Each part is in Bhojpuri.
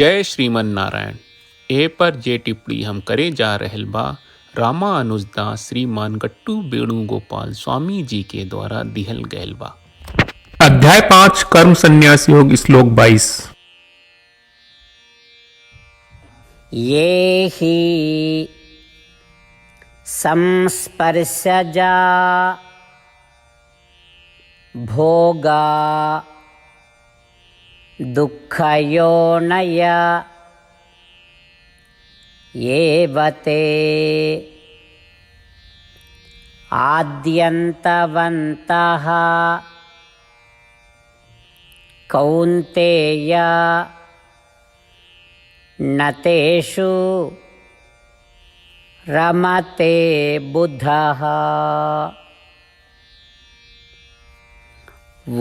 जय श्रीमन नारायण। ए पर जे टिप्पणी हम करे जा रहल बा रामानुजदास श्रीमान गट्टू वेणुगोपाल स्वामी जी के द्वारा दिहल गयल बा। अध्याय 5 कर्म संन्यास योग श्लोक 22। ये हि संस्पर्शजा भोगा दुःखयोनय एव ते आद्यन्तवन्तः कौन्तेय न तेषु रमते बुधः।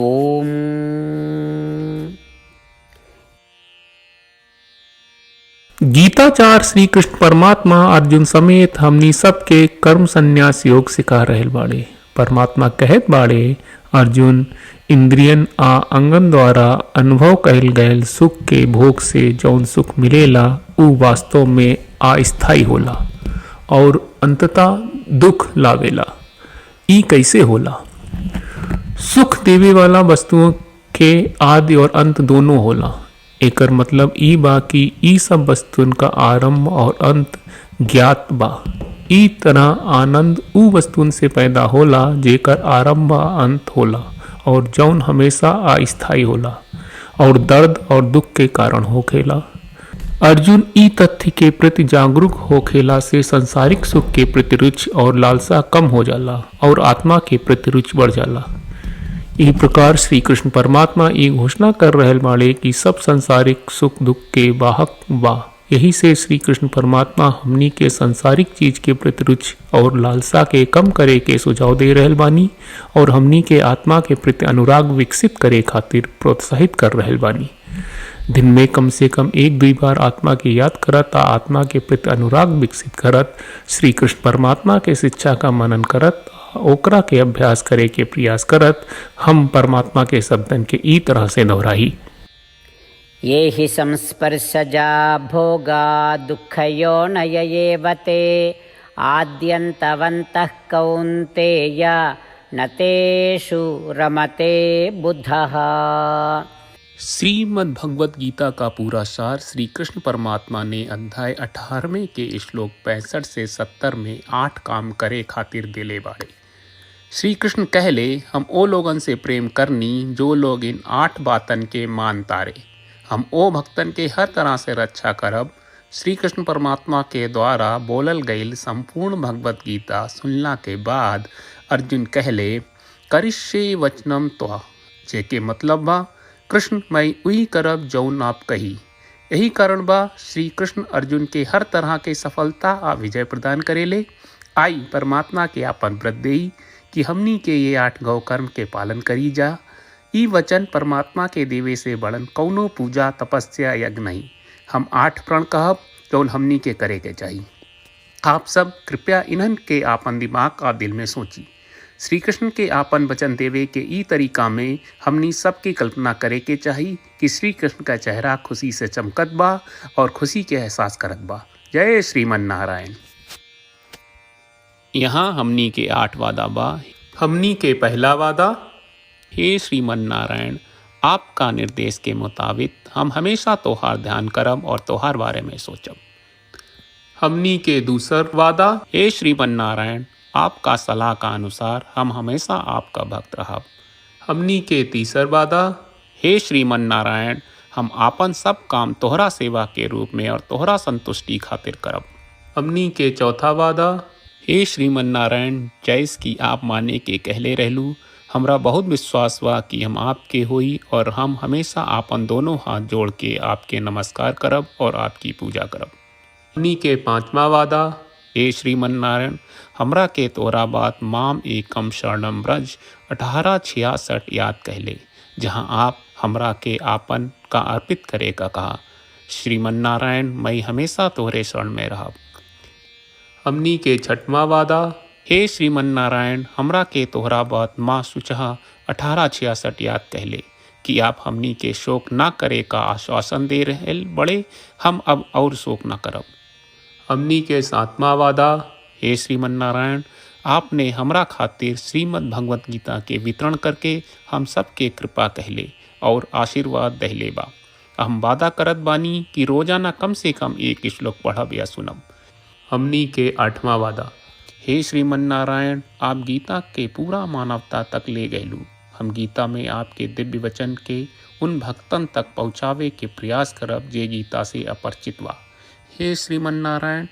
ओम गीताचार श्री कृष्ण परमात्मा अर्जुन समेत हमनी सबके कर्म संन्यास योग सिखा रहल बाड़े। परमात्मा कहत बाड़े, अर्जुन इंद्रियन आ अंगन द्वारा अनुभव कहल गयल सुख के भोग से जौन सुख मिलेला उ वास्तव में अस्थायी होला और अंततः दुख लावेला। ई कैसे होला? सुख देवे वाला वस्तुओं के आदि और अंत दोनों होला। एकर मतलब ई बा कि ई सब वस्तुन का आरंभ और अंत ज्ञात बा। ई तरह आनंद उ वस्तुन से पैदा होला जेकर आरंभ अंत होला और जौन हमेशा अस्थायी होला और दर्द और दुख के कारण होखेला। अर्जुन ई तथ्य के प्रति जागरूक होखेला से संसारिक सुख के प्रति रुचि और लालसा कम हो जाला और आत्मा के प्रति रुचि बढ़ जाला। इस प्रकार श्री कृष्ण परमात्मा ये घोषणा कर रहल बाड़े कि सब संसारिक सुख दुख के वाहक बा। यही से श्री कृष्ण परमात्मा हमनी के संसारिक चीज के प्रति रुचि और लालसा के कम करे के सुझाव दे रहल बानी और हमनी के आत्मा के प्रति अनुराग विकसित करे खातिर प्रोत्साहित कर रहल बानी। दिन में कम से कम 1-2 बार आत्मा की याद करत आ आत्मा के प्रति अनुराग विकसित करत श्री कृष्ण परमात्मा के शिक्षा का मनन करत ओकरा के अभ्यास करे के प्रयास करत हम परमात्मा के शब्दन के ई तरह से दोहराई। ये हि संस्पर्शजा भोगा दुःखयोनय एव ते आद्यन्तवन्तः कौन्तेय न तेषु रमते बुधः। श्रीमद् भगवत गीता का पूरा सार श्री कृष्ण परमात्मा ने अध्याय 18वें के श्लोक 65 से 70 में 8 काम करे खातिर दिले बाड़े। श्री कृष्ण कहले, हम ओ लोगन से प्रेम करनी जो लोग इन 8 बातन के मान तारे। हम ओ भक्तन के हर तरह से रक्षा करब। श्री कृष्ण परमात्मा के द्वारा बोलल गईल संपूर्ण भगवत गीता सुनला के बाद अर्जुन कहले, करिष्ये वचनम त्वा, जेके मतलब बा कृष्ण मैं उही करब जौन आप कही। यही कारण बा श्री कृष्ण अर्जुन के हर तरह के सफलता आ विजय प्रदान करेले। आई परमात्मा के आपन व्रत देई कि हमनी के ये 8 गौ कर्म के पालन करी जा। ई वचन परमात्मा के देवे से बड़न कौनो पूजा तपस्या यज्ञ नहीं। हम 8 प्रण कहब जौन हमनी के करे के चाहिए। आप सब कृपया इन्हन के आपन दिमाग और दिल में सोची। श्री कृष्ण के आपन वचन देवे के ई तरीका में हमनी सबकी कल्पना करे के चाहिए कि श्री कृष्ण का चेहरा खुशी से चमकत बा और खुशी के एहसास करत बा। जय श्रीमन नारायण। यहाँ हमनी के 8 वादा बा। हमनी के पहला वादा, हे श्रीमन नारायण, आपका निर्देश के मुताबिक हम हमेशा तोहार ध्यान करब और तोहार बारे में सोचब। हमनी के दूसर वादा, हे श्रीमन नारायण, आपका सलाह का अनुसार हम हमेशा आपका भक्त रहब। हमनी के तीसर वादा, हे श्रीमन नारायण, हम आपन सब काम तोहरा सेवा के रूप में और तोहरा संतुष्टि खातिर करब। हमनी के चौथा वादा, हे श्रीमन नारायण, जैस की आप माने के कहले रहलू, हमरा बहुत विश्वास बा कि हम आपके होई और हम हमेशा आपन दोनों हाथ जोड़ के आपके नमस्कार करब और आपकी पूजा करब। हमनी के पांचवा वादा, हे श्रीमन नारायण, हमरा के तोरा बात माम एकम शरणम ब्रज 1866 याद कहले, जहाँ आप हमरा के आपन का अर्पित करे का कहा। श्रीमन नारायण, मैं हमेशा तोहरे शरण में रहब। हमनी के छठवां वादा, हे श्रीमन नारायण, हमरा के तोहरा बात माँ सुचहा 1866 याद कहले कि आप हमनी के शोक ना करे का आश्वासन दे रहे बड़े, हम अब और शोक ना करब। हमनी के सातवां वादा, हे श्रीमन नारायण, आपने हमरा खातिर श्रीमद् भगवत गीता के वितरण करके हम सबके कृपा कहले और आशीर्वाद दहले बा। हम वादा करत बानी कि रोजाना कम से कम एक श्लोक पढ़ब या सुनब। हमनी के आठवां वादा, हे श्रीमन नारायण, आप गीता के पूरा मानवता तक ले गयलू। हम गीता में आपके दिव्य वचन के उन भक्तन तक पहुँचावे के प्रयास करब जे गीता से अपरिचित बा। हे श्रीमन नारायण,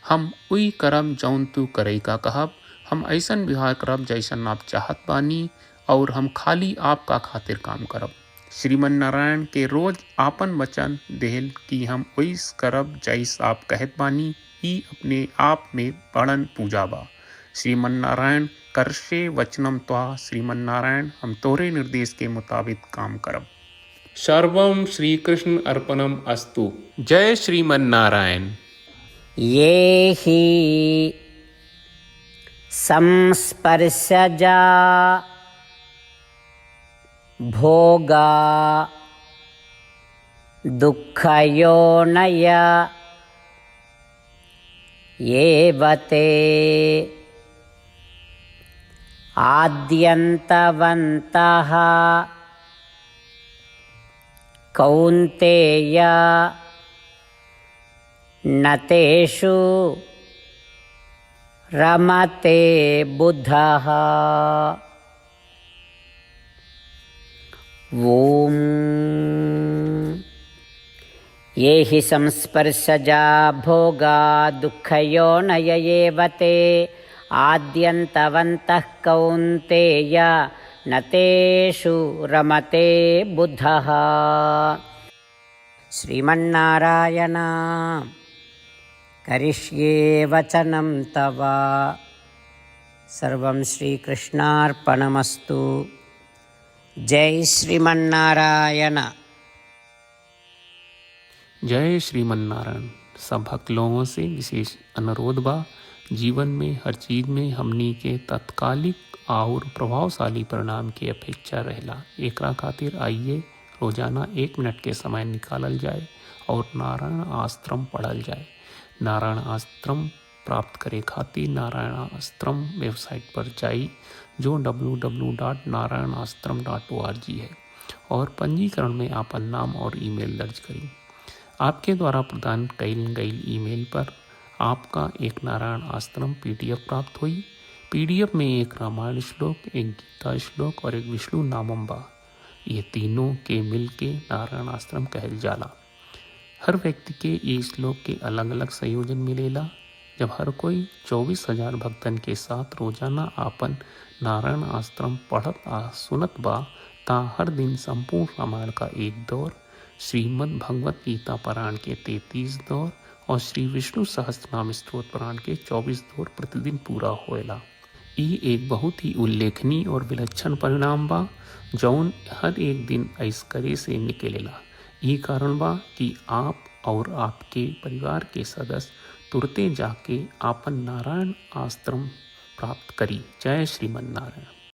हम उई करब जौन तू करे का कहब। हम ऐसन व्यवहार करब जैसन आप चाहत बानी और हम खाली आपका खातिर काम करब। श्रीमन नारायण के रोज आपन वचन देहल कि हम ओइस करब जैस आप कहत बानी, ई अपने आप में बड़न पूजा बा। श्रीमन नारायण, करशे वचनम त्वा। श्रीमन नारायण, हम तोरे निर्देश के मुताबिक काम करब। सर्वम श्री कृष्ण अर्पणम अस्तु। जय श्रीमन नारायण। ये हि संस्पर्शजा भोगा दुःखयोनय एव ते आद्यन्तवन्तः कौन्तेय न तेषु रमते बुधः। ॐ ये हि संस्पर्शजा भोगा दुःखयोनय एव ते आद्यन्तवन्तः कौन्तेय न तेषु रमते बुधः। श्रीमन्नारायण, करिष्ये वचनं तव। सर्वं श्रीकृष्णार्पणमस्तु। जय श्रीमन्नारायण। जय श्रीमन नारायण। सब भक्त लोगों से विशेष अनुरोध बा, जीवन में हर चीज़ में हमनी के तत्कालिक और प्रभावशाली परिणाम की अपेक्षा रहेला। एकरा खातिर आइए रोजाना 1 मिनट के समय निकालल जाए और नारायण आश्रम पढ़ल जाए। नारायण आश्रम प्राप्त करे खातिर नारायण आश्रम वेबसाइट पर जाई, जो www.narayanashram.org है, और पंजीकरण में आपन नाम और ईमेल दर्ज करी। आपके द्वारा प्रदान कईल गई ईमेल पर आपका एक नारायण आश्रम PDF प्राप्त हुई। PDF में एक रामायण श्लोक, एक गीता श्लोक और एक विष्णु नामम बा। ये तीनों के मिल के नारायण आश्रम कहल जाला। हर व्यक्ति के ये श्लोक के अलग अलग संयोजन मिलेला। जब हर कोई 24,000 भक्तन के साथ रोजाना आपन नारायण आश्रम पढ़त आ सुनत बा, ता हर दिन संपूर्ण रामायण का 1 दौर, श्रीमद् भगवत गीता पारायण के 33 दौर और श्री विष्णु सहस्त्रनाम स्तोत्र पारायण के 24 दौर प्रतिदिन पूरा होएला। ये एक बहुत ही उल्लेखनीय और विलक्षण परिणाम बा, जौन हर एक दिन ऐस करे से निकलेला। ये कारण बा कि आप और आपके परिवार के सदस्य तुरते जाके आपन नारायण आश्रम प्राप्त करी। जय श्रीमन नारायण।